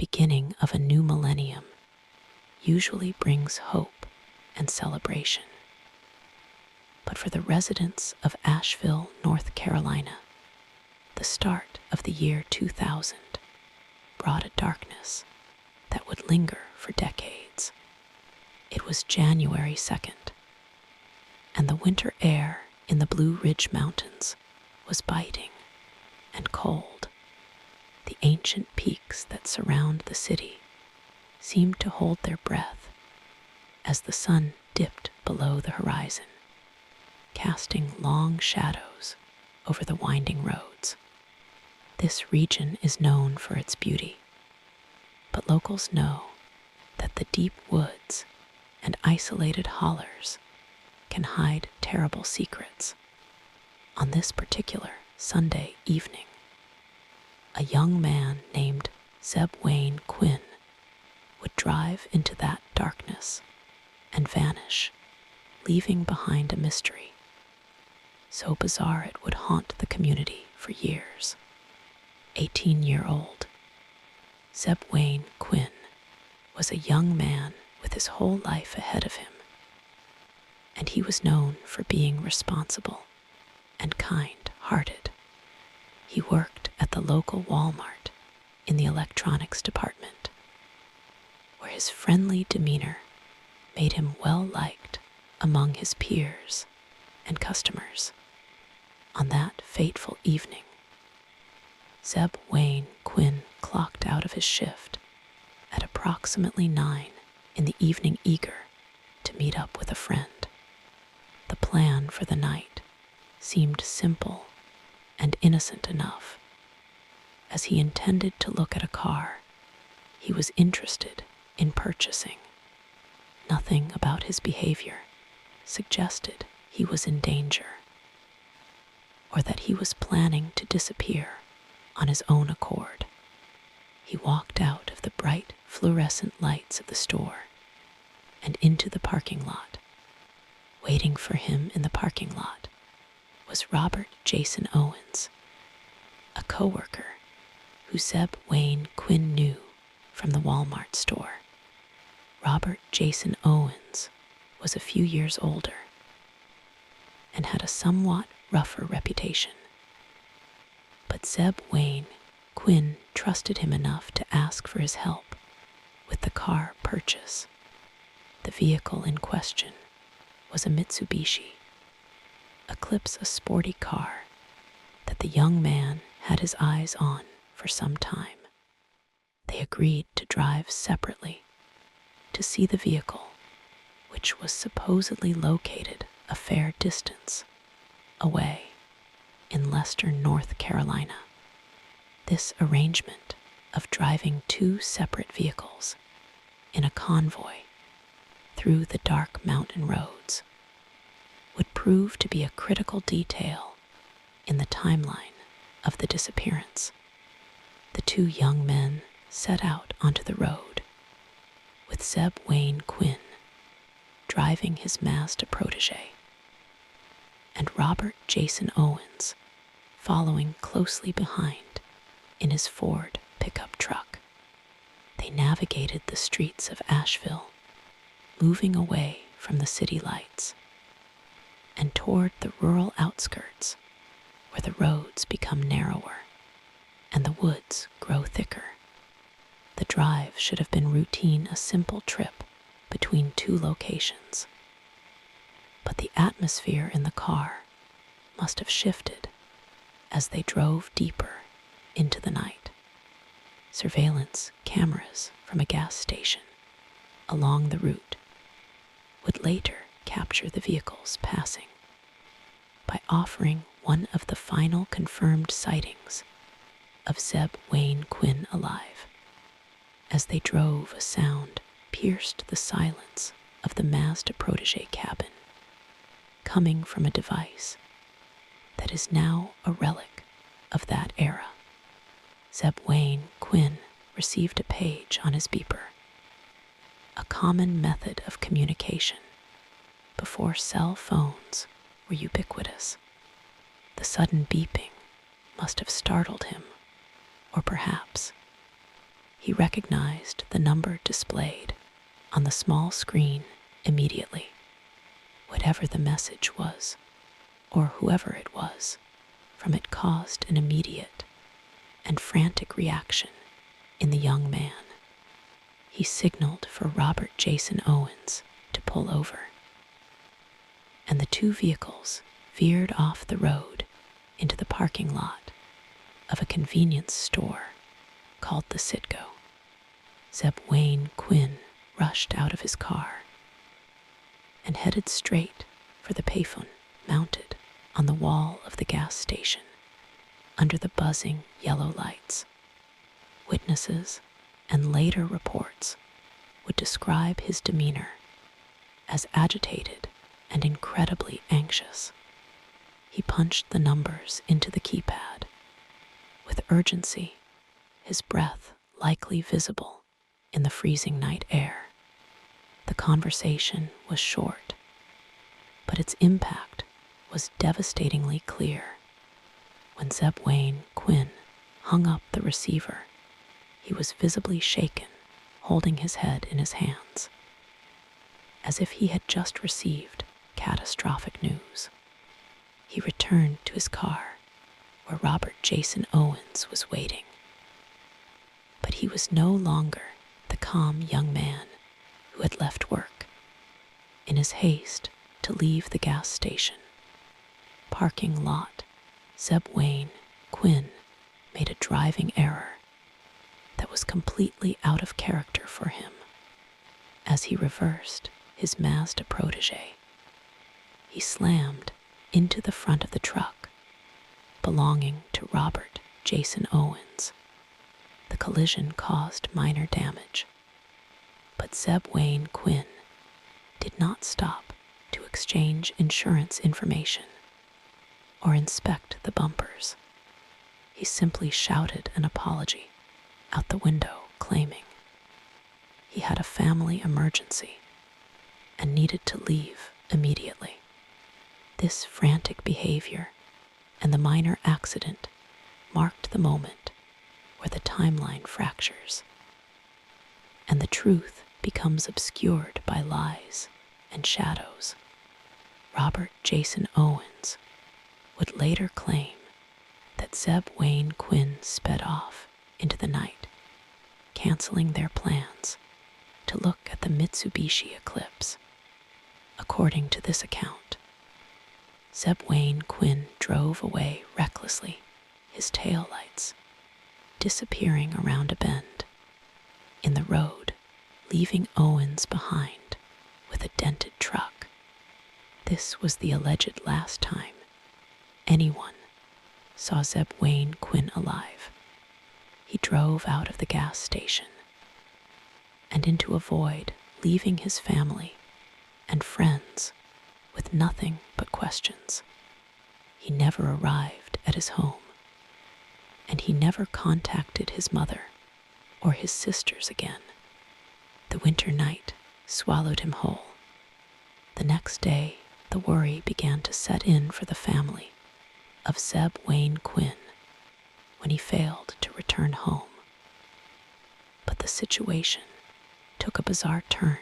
beginning of a new millennium usually brings hope and celebration. But for the residents of Asheville, North Carolina, the start of the year 2000 brought a darkness that would linger for decades. It was January 2nd, and the winter air in the Blue Ridge Mountains was biting and cold. The ancient peaks that surround the city seemed to hold their breath as the sun dipped below the horizon, casting long shadows over the winding roads. This region is known for its beauty, but locals know that the deep woods and isolated hollers can hide terrible secrets. On this particular Sunday evening, a young man named Zebb Wayne Quinn would drive into that darkness and vanish, leaving behind a mystery so bizarre it would haunt the community for years. 18-year-old Zebb Wayne Quinn was a young man with his whole life ahead of him, and he was known for being responsible and kind-hearted. He worked at the local Walmart in the electronics department, where his friendly demeanor made him well-liked among his peers and customers. On that fateful evening, Zebb Wayne Quinn clocked out of his shift at approximately 9 in the evening, eager to meet up with a friend. The plan for the night seemed simple and innocent enough. As he intended to look at a car he was interested in purchasing. Nothing about his behavior suggested he was in danger, or that he was planning to disappear on his own accord. He walked out of the bright fluorescent lights of the store and into the parking lot. Waiting for him in the parking lot was Robert Jason Owens, a coworker who Zebb Wayne Quinn knew from the Walmart store. Robert Jason Owens was a few years older and had a somewhat rougher reputation. But Zebb Wayne Quinn trusted him enough to ask for his help with the car purchase. The vehicle in question was a Mitsubishi Eclipse, a sporty car that the young man had his eyes on for some time. They agreed to drive separately to see the vehicle, which was supposedly located a fair distance away in Lester, North Carolina. This arrangement of driving two separate vehicles in a convoy through the dark mountain roads would prove to be a critical detail in the timeline of the disappearance. The two young men set out onto the road, with Zebb Wayne Quinn driving his Mazda protege, and Robert Jason Owens following closely behind in his Ford pickup truck. They navigated the streets of Asheville, moving away from the city lights and toward the rural outskirts, where the roads become narrower and the woods grow thicker. The drive should have been routine, a simple trip between two locations. But the atmosphere in the car must have shifted as they drove deeper into the night. Surveillance cameras from a gas station along the route would later capture the vehicles passing by offering one of the final confirmed sightings of Zebb Wayne Quinn alive. As they drove, a sound pierced the silence of the Mazda protege cabin, coming from a device that is now a relic of that era. Zebb Wayne Quinn received a page on his beeper, a common method of communication before cell phones were ubiquitous. The sudden beeping must have startled him, or perhaps He recognized the number displayed on the small screen immediately. Whatever the message was, or whoever it was, from it caused an immediate and frantic reaction in the young man. He signaled for Robert Jason Owens to pull over, and the two vehicles veered off the road into the parking lot of a convenience store called the Citgo. Zebb Wayne Quinn rushed out of his car and headed straight for the payphone mounted on the wall of the gas station under the buzzing yellow lights. Witnesses and later reports would describe his demeanor as agitated and incredibly anxious. He punched the numbers into the keypad with urgency, his breath likely visible in the freezing night air. The conversation was short, but its impact was devastatingly clear. When Zebb Wayne Quinn hung up the receiver, he was visibly shaken, holding his head in his hands, as if he had just received catastrophic news. He returned to his car, where Robert Jason Owens was waiting. But he was no longer the calm young man who had left work. In his haste to leave the gas station parking lot, Zebb Wayne Quinn made a driving error that was completely out of character for him. As he reversed his Mazda protege, he slammed into the front of the truck belonging to Robert Jason Owens. The collision caused minor damage, but Zebb Wayne Quinn did not stop to exchange insurance information or inspect the bumpers. He simply shouted an apology out the window, claiming he had a family emergency and needed to leave immediately. This frantic behavior and the minor accident marked the moment where the timeline fractures and the truth becomes obscured by lies and shadows. Robert Jason Owens would later claim that Zebb Wayne Quinn sped off into the night, canceling their plans to look at the Mitsubishi Eclipse. According to this account, Zebb Wayne Quinn drove away recklessly, his taillights disappearing around a bend in the road, leaving Owens behind with a dented truck. This was the alleged last time anyone saw Zebb Wayne Quinn alive. He drove out of the gas station and into a void, leaving his family and friends with nothing but questions. He never arrived at his home, and he never contacted his mother or his sisters again. The winter night swallowed him whole. The next day, the worry began to set in for the family of Zebb Wayne Quinn when he failed to return home. But the situation took a bizarre turn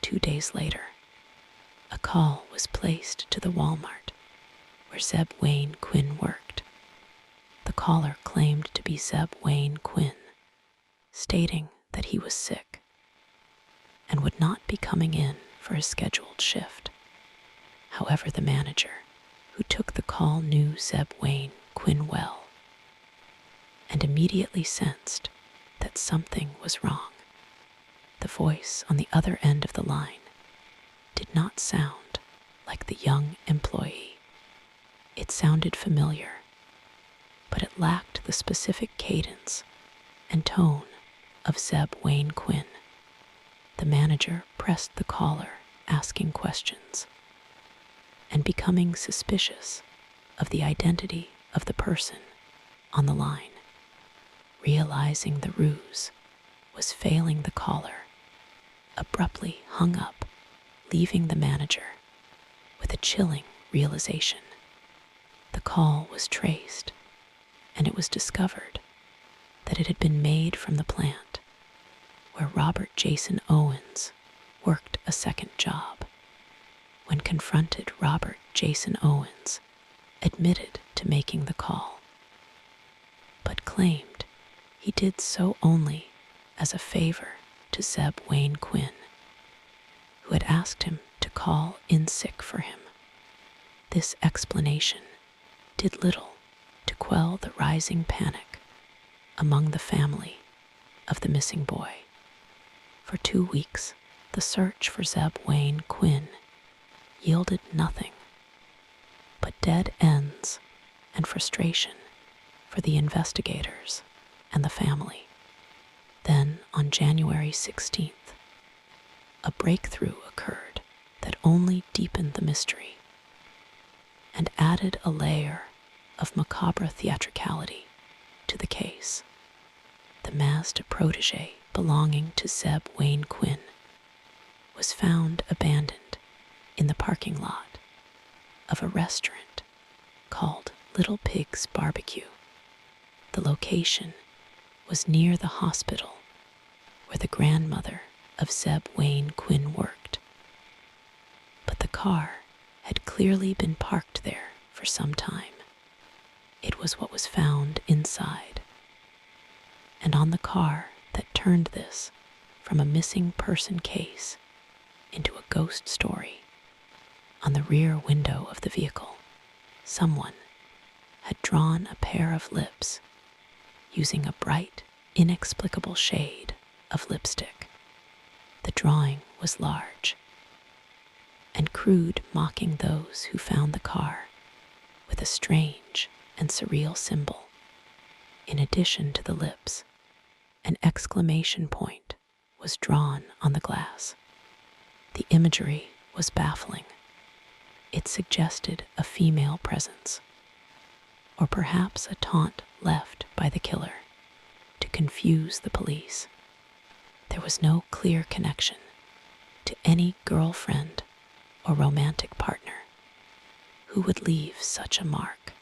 2 days later. A call was placed to the Walmart where Zebb Wayne Quinn worked. The caller claimed to be Zebb Wayne Quinn, stating that he was sick and would not be coming in for his scheduled shift. However, the manager who took the call knew Zebb Wayne Quinn well and immediately sensed that something was wrong. The voice on the other end of the line did not sound like the young employee. It sounded familiar, but it lacked the specific cadence and tone of Zebb Wayne Quinn. The manager pressed the caller, asking questions and becoming suspicious of the identity of the person on the line. Realizing the ruse was failing, the caller abruptly hung up, leaving the manager with a chilling realization. The call was traced, and it was discovered that it had been made from the plant where Robert Jason Owens worked a second job. When confronted, Robert Jason Owens admitted to making the call, but claimed he did so only as a favor to Zebb Wayne Quinn, who had asked him to call in sick for him. This explanation did little to quell the rising panic among the family of the missing boy. For 2 weeks, the search for Zebb Wayne Quinn yielded nothing but dead ends and frustration for the investigators and the family. Then, on January 16th, a breakthrough occurred that only deepened the mystery and added a layer of macabre theatricality to the case. The Mazda protege belonging to Zebb Wayne Quinn was found abandoned in the parking lot of a restaurant called Little Pig's Barbecue. The location was near the hospital where the grandmother of Zebb Wayne Quinn worked. But the car had clearly been parked there for some time. It was what was found inside, and on the car that turned this from a missing person case into a ghost story. On the rear window of the vehicle, someone had drawn a pair of lips using a bright, inexplicable shade of lipstick. The drawing was large and crude, mocking those who found the car with a strange and surreal symbol. In addition to the lips, an exclamation point was drawn on the glass. The imagery was baffling. It suggested a female presence, or perhaps a taunt left by the killer to confuse the police. There was no clear connection to any girlfriend or romantic partner who would leave such a mark.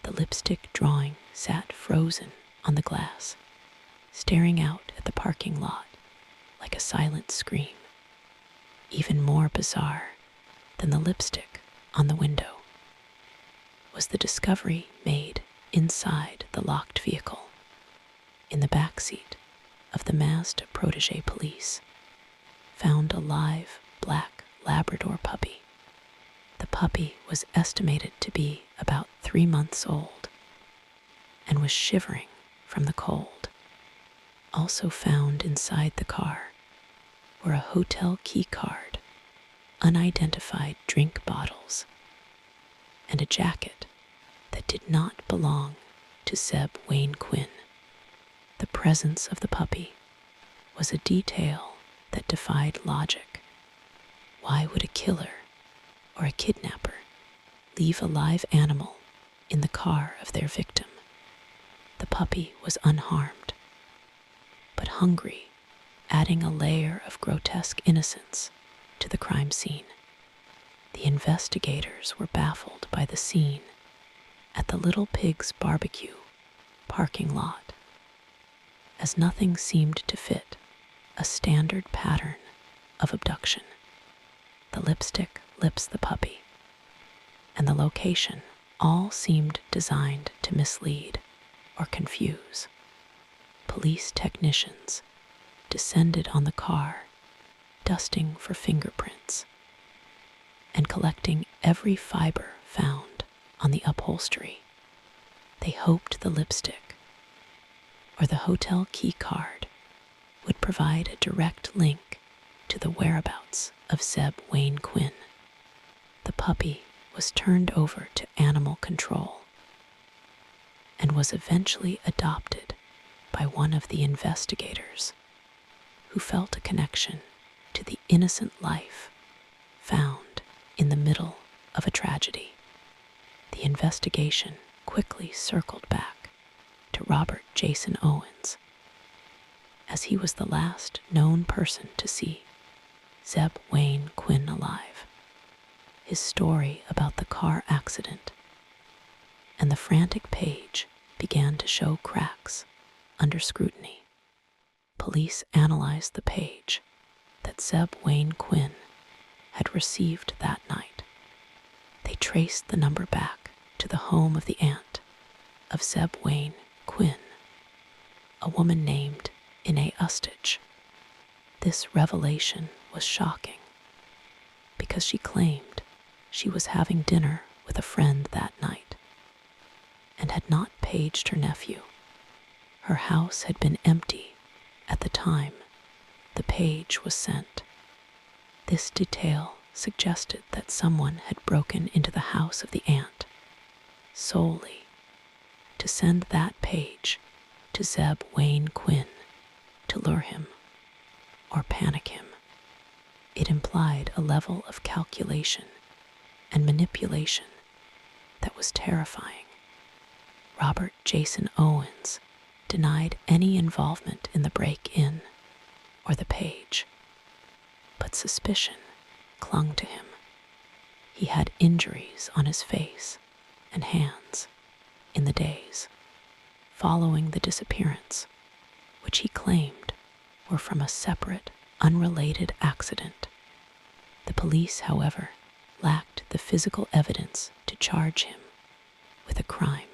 The lipstick drawing sat frozen on the glass, staring out at the parking lot like a silent scream. Even more bizarre than the lipstick on the window was the discovery made inside the locked vehicle. In the back seat of the Mazda protege, police found a live black Labrador puppy. The puppy was estimated to be about 3 months old and was shivering from the cold. Also found inside the car were a hotel key card, unidentified drink bottles, and a jacket that did not belong to Zebb Wayne Quinn. The presence of the puppy was a detail that defied logic. Why would a killer or a kidnapper leave a live animal in the car of their victim? The puppy was unharmed, but hungry, adding a layer of grotesque innocence to the crime scene. The investigators were baffled by the scene at the Little Pig's Barbecue parking lot, as nothing seemed to fit a standard pattern of abduction. The lipstick, lips, the puppy, and the location all seemed designed to mislead or confuse. Police technicians descended on the car, dusting for fingerprints and collecting every fiber found on the upholstery. They hoped the lipstick or the hotel key card would provide a direct link to the whereabouts of Zebb Wayne Quinn. The puppy was turned over to animal control and was eventually adopted by one of the investigators who felt a connection to the innocent life found in the middle of a tragedy. The investigation quickly circled back to Robert Jason Owens, as he was the last known person to see Zebb Wayne Quinn alive. His story about the car accident and the frantic page began to show cracks under scrutiny. Police analyzed the page that Zebb Wayne Quinn had received that night. They traced the number back to the home of the aunt of Zebb Wayne Quinn, a woman named Inez Ustich. This revelation was shocking because she claimed she was having dinner with a friend that night and had not paged her nephew. Her house had been empty at the time the page was sent. This detail suggested that someone had broken into the house of the aunt solely to send that page to Zebb Wayne Quinn to lure him or panic him. It implied a level of calculation and manipulation that was terrifying. Robert Jason Owens denied any involvement in the break-in or the page, but suspicion clung to him. He had injuries on his face and hands in the days following the disappearance, which he claimed were from a separate, unrelated accident. The police, however, lacked the physical evidence to charge him with a crime.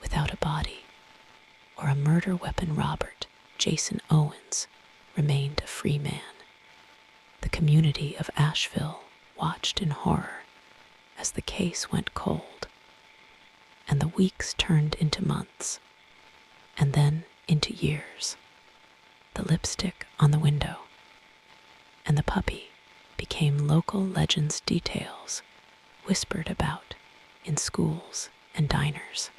Without a body or a murder weapon, Robert Jason Owens remained a free man. The community of Asheville watched in horror as the case went cold, and the weeks turned into months, and then into years. The lipstick on the window and the puppy became local legends, details whispered about in schools and diners.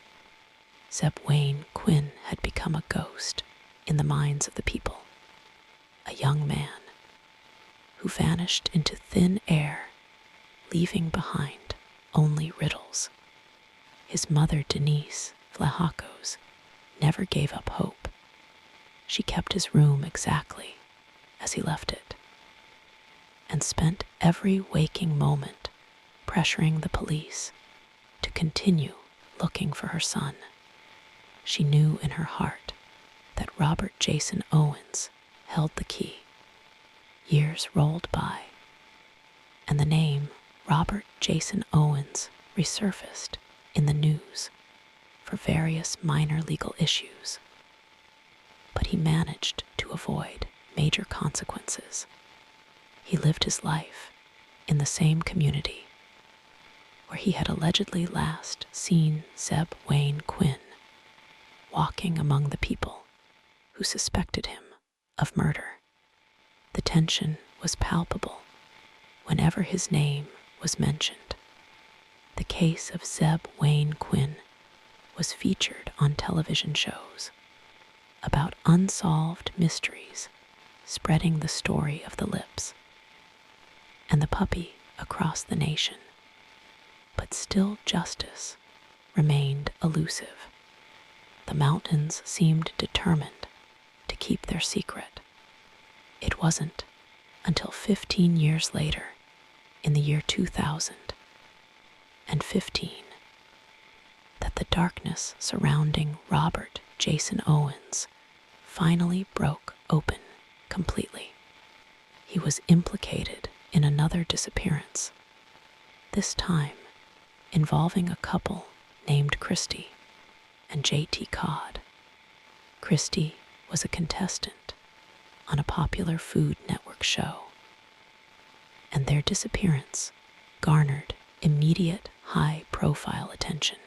Zebb Wayne Quinn had become a ghost in the minds of the people, a young man who vanished into thin air, leaving behind only riddles. His mother, Denise Vlahakos, never gave up hope. She kept his room exactly as he left it, and spent every waking moment pressuring the police to continue looking for her son. She knew in her heart that Robert Jason Owens held the key. Years rolled by, and the name Robert Jason Owens resurfaced in the news for various minor legal issues. But he managed to avoid major consequences. He lived his life in the same community where he had allegedly last seen Zebb Wayne Quinn, walking among the people who suspected him of murder. The tension was palpable whenever his name was mentioned. The case of Zebb Wayne Quinn was featured on television shows about unsolved mysteries, spreading the story of the lips and the puppy across the nation. But still justice remained elusive. The mountains seemed determined to keep their secret. It wasn't until 15 years later, in the year 2015, that the darkness surrounding Robert Jason Owens finally broke open completely. He was implicated in another disappearance, this time involving a couple named Christy and J.T. Codd. Christy was a contestant on a popular Food Network show, and their disappearance garnered immediate high-profile attention.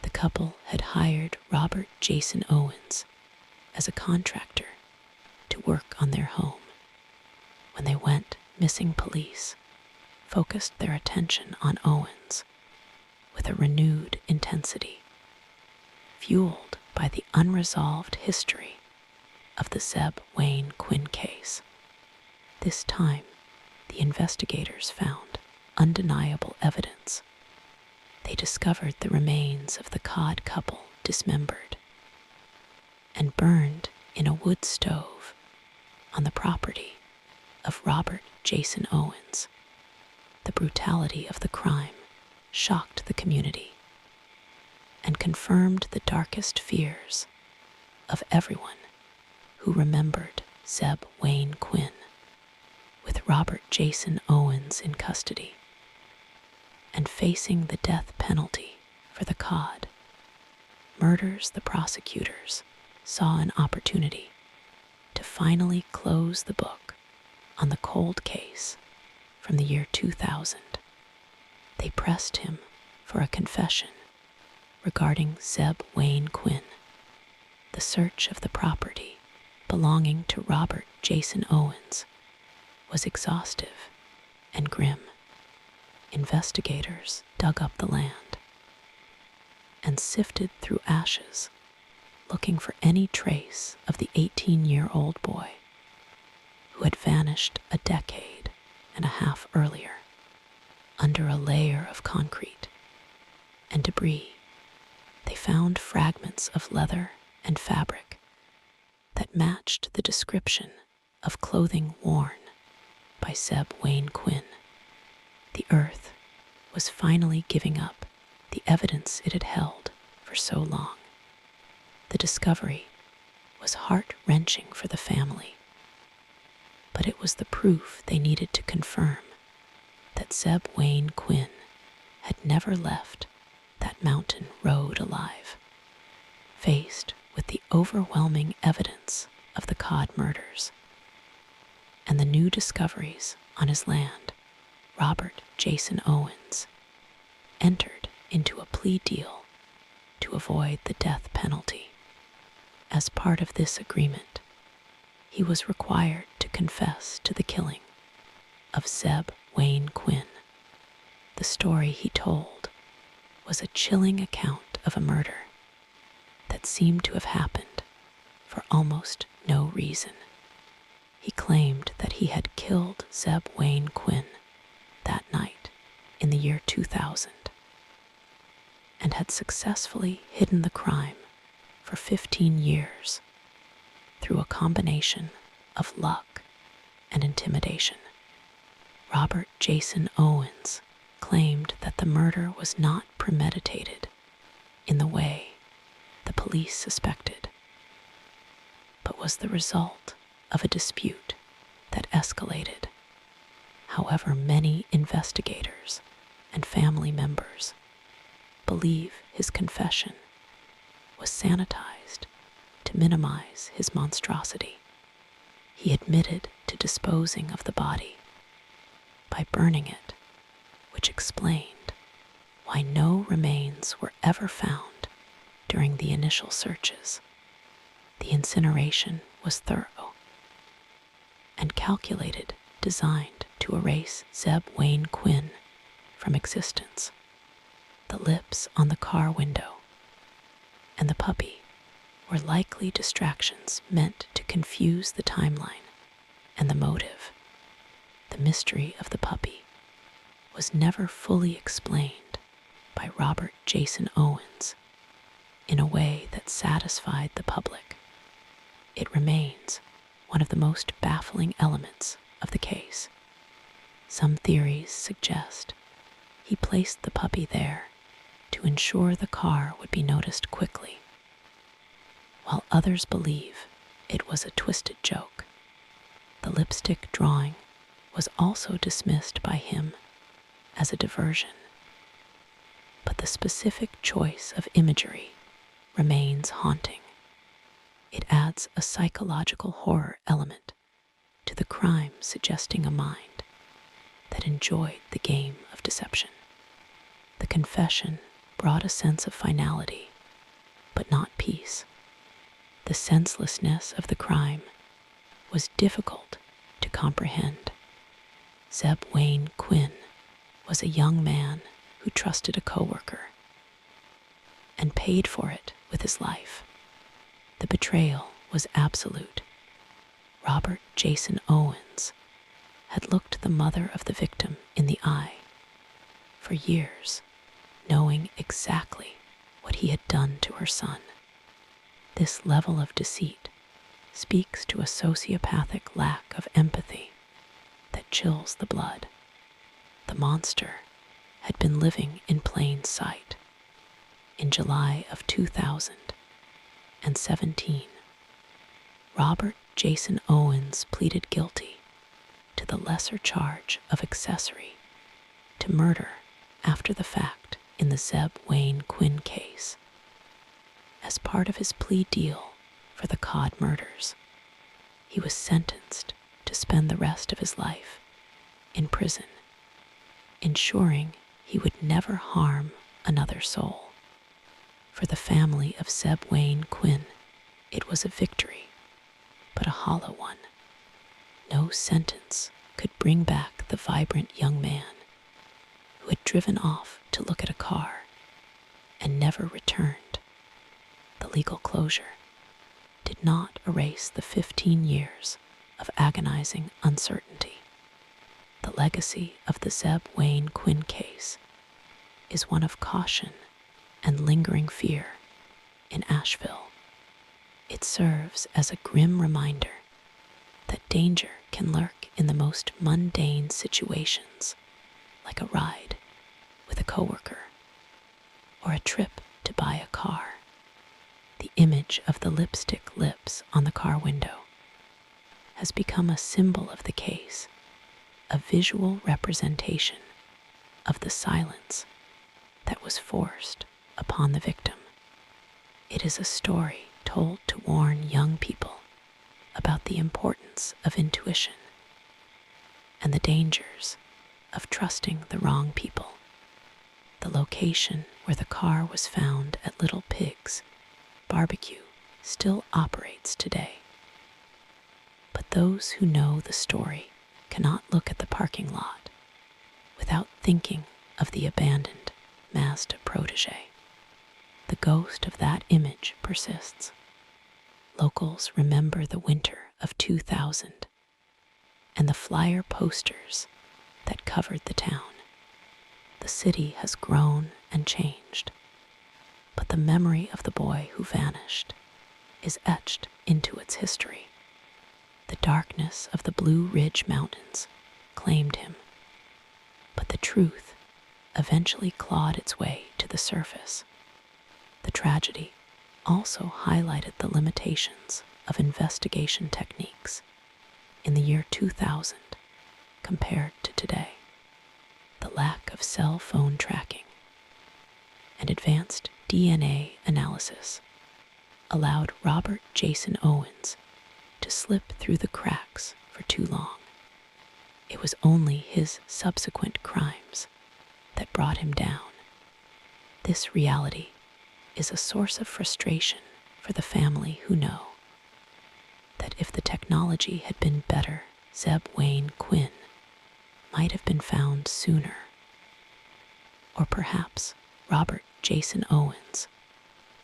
The couple had hired Robert Jason Owens as a contractor to work on their home. When they went missing, police focused their attention on Owens with a renewed intensity, fueled by the unresolved history of the Zebb Wayne Quinn case. This time, the investigators found undeniable evidence. They discovered the remains of the Codd couple dismembered and burned in a wood stove on the property of Robert Jason Owens. The brutality of the crime shocked the community and confirmed the darkest fears of everyone who remembered Zebb Wayne Quinn, with Robert Jason Owens in custody and facing the death penalty for the cod murders. The prosecutors saw an opportunity to finally close the book on the cold case from the year 2000. They pressed him for a confession regarding Zebb Wayne Quinn. The search of the property belonging to Robert Jason Owens was exhaustive and grim. Investigators dug up the land and sifted through ashes, looking for any trace of the 18-year-old boy who had vanished a decade and a half earlier. Under a layer of concrete and debris, they found fragments of leather and fabric that matched the description of clothing worn by Zebb Wayne Quinn. The earth was finally giving up the evidence it had held for so long. The discovery was heart-wrenching for the family, but it was the proof they needed to confirm that Zebb Wayne Quinn had never left that mountain road alive. Faced with the overwhelming evidence of the cod murders and the new discoveries on his land, Robert Jason Owens entered into a plea deal to avoid the death penalty. As part of this agreement, he was required to confess to the killing of Zebb Wayne Quinn. The story he told was a chilling account of a murder that seemed to have happened for almost no reason. He claimed that he had killed Zebb Wayne Quinn that night in the year 2000 and had successfully hidden the crime for 15 years through a combination of luck and intimidation. Robert Jason Owens claimed that the murder was not premeditated in the way the police suspected, but was the result of a dispute that escalated. However, many investigators and family members believe his confession was sanitized to minimize his monstrosity. He admitted to disposing of the body by burning it, which explained why no remains were ever found during the initial searches. The incineration was thorough and calculated, designed to erase Zebb Wayne Quinn from existence. The lips on the car window and the puppy were likely distractions meant to confuse the timeline and the motive. The mystery of the puppy was never fully explained by Robert Jason Owens in a way that satisfied the public. It remains one of the most baffling elements of the case. Some theories suggest he placed the puppy there to ensure the car would be noticed quickly, while others believe it was a twisted joke. The lipstick drawing was also dismissed by him as a diversion, but the specific choice of imagery remains haunting. It adds a psychological horror element to the crime, suggesting a mind that enjoyed the game of deception. The confession brought a sense of finality, but not peace. The senselessness of the crime was difficult to comprehend. Zebb Wayne Quinn was a young man who trusted a coworker and paid for it with his life. The betrayal was absolute. Robert Jason Owens had looked the mother of the victim in the eye for years, knowing exactly what he had done to her son. This level of deceit speaks to a sociopathic lack of empathy that chills the blood. The monster had been living in plain sight. In July of 2017, Robert Jason Owens pleaded guilty to the lesser charge of accessory to murder after the fact in the Zebb Wayne Quinn case. As part of his plea deal for the Cod murders, he was sentenced to spend the rest of his life in prison, ensuring he would never harm another soul. For the family of Zebb Wayne Quinn, it was a victory, but a hollow one. No sentence could bring back the vibrant young man who had driven off to look at a car and never returned. The legal closure did not erase the 15 years of agonizing uncertainty. The legacy of the Zebb Wayne Quinn case is one of caution and lingering fear in Asheville. It serves as a grim reminder that danger can lurk in the most mundane situations, like a ride with a coworker or a trip to buy a car. The image of the lipstick lips on the car window has become a symbol of the case, a visual representation of the silence that was forced upon the victim. It is a story told to warn young people about the importance of intuition and the dangers of trusting the wrong people. The location where the car was found at Little Pig's Barbecue still operates today. But those who know the story cannot look at the parking lot without thinking of the abandoned Mazda protege. The ghost of that image persists. Locals remember the winter of 2000 and the flyer posters that covered the town. The city has grown and changed, but the memory of the boy who vanished is etched into its history. The darkness of the Blue Ridge Mountains claimed him, but the truth eventually clawed its way to the surface. The tragedy also highlighted the limitations of investigation techniques in the year 2000 compared to today. The lack of cell phone tracking and advanced DNA analysis allowed Robert Jason Owens to slip through the cracks for too long. It was only his subsequent crimes that brought him down. This reality is a source of frustration for the family who know that if the technology had been better, Zebb Wayne Quinn might have been found sooner. Or perhaps Robert Jason Owens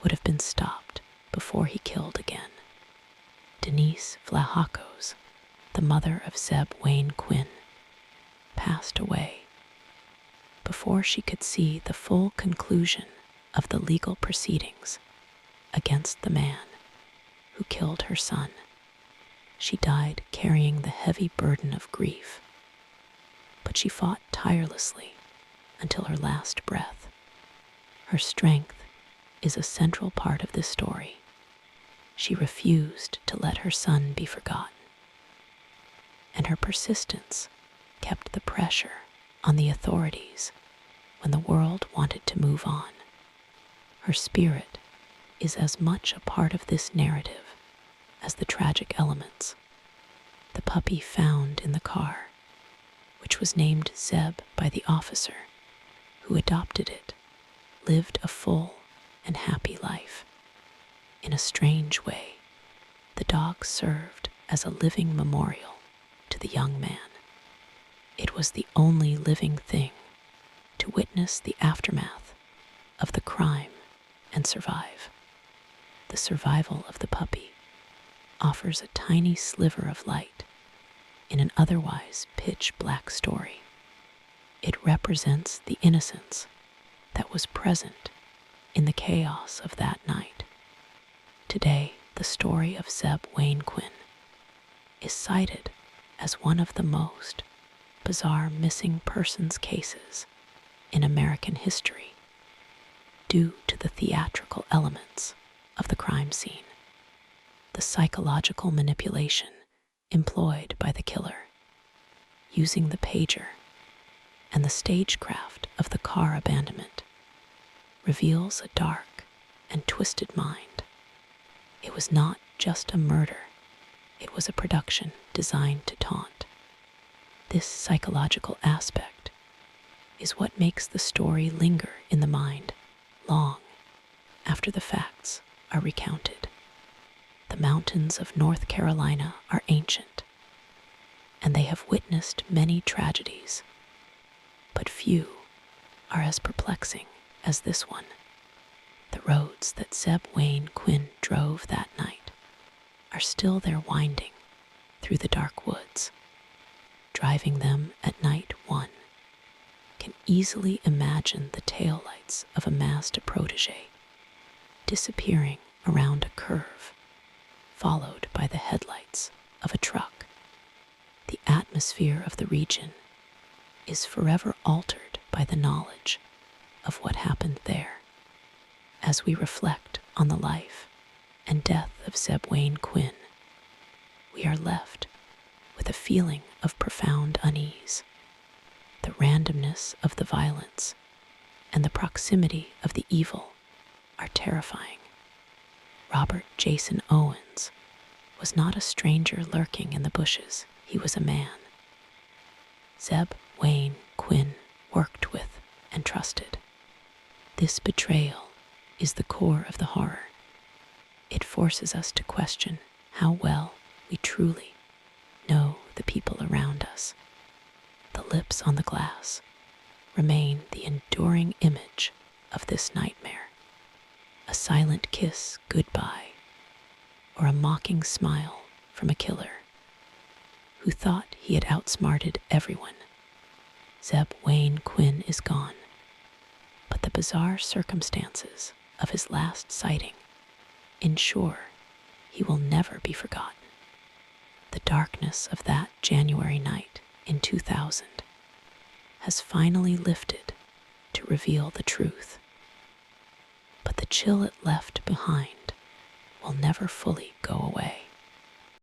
would have been stopped before he killed again. Denise Vlahakos, the mother of Zebb Wayne Quinn, passed away before she could see the full conclusion of the legal proceedings against the man who killed her son. She died carrying the heavy burden of grief, but she fought tirelessly until her last breath. Her strength is a central part of this story. She refused to let her son be forgotten, and her persistence kept the pressure on the authorities when the world wanted to move on. Her spirit is as much a part of this narrative as the tragic elements. The puppy found in the car, which was named Zebb by the officer who adopted it, lived a full and happy life. In a strange way, the dog served as a living memorial to the young man. It was the only living thing to witness the aftermath of the crime and survive. The survival of the puppy offers a tiny sliver of light in an otherwise pitch-black story. It represents the innocence that was present in the chaos of that night. Today, the story of Zebb Wayne Quinn is cited as one of the most bizarre missing persons cases in American history due to the theatrical elements of the crime scene. the psychological manipulation employed by the killer, using the pager and the stagecraft of the car abandonment, reveals a dark and twisted mind. It was not just a murder, it was a production designed to taunt. This psychological aspect is what makes the story linger in the mind long after the facts are recounted. The mountains of North Carolina are ancient, and they have witnessed many tragedies, but few are as perplexing as this one. The roads that Zebb Wayne Quinn drove that night are still there, winding through the dark woods. Driving them at night, one can easily imagine the taillights of a Mazda protege disappearing around a curve, followed by the headlights of a truck. The atmosphere of the region is forever altered by the knowledge of what happened there. As we reflect on the life and death of Zebb Wayne Quinn, we are left with a feeling of profound unease. The randomness of the violence and the proximity of the evil are terrifying. Robert Jason Owens was not a stranger lurking in the bushes. He was a man Zebb Wayne Quinn worked with and trusted. This betrayal is the core of the horror. It forces us to question how well we truly know the people around us. The lips on the glass remain the enduring image of this nightmare. A silent kiss goodbye, or a mocking smile from a killer who thought he had outsmarted everyone. Zebb Wayne Quinn is gone, but the bizarre circumstances of his last sighting ensure he will never be forgotten. The darkness of that January night in 2000 has finally lifted to reveal the truth, but the chill it left behind will never fully go away.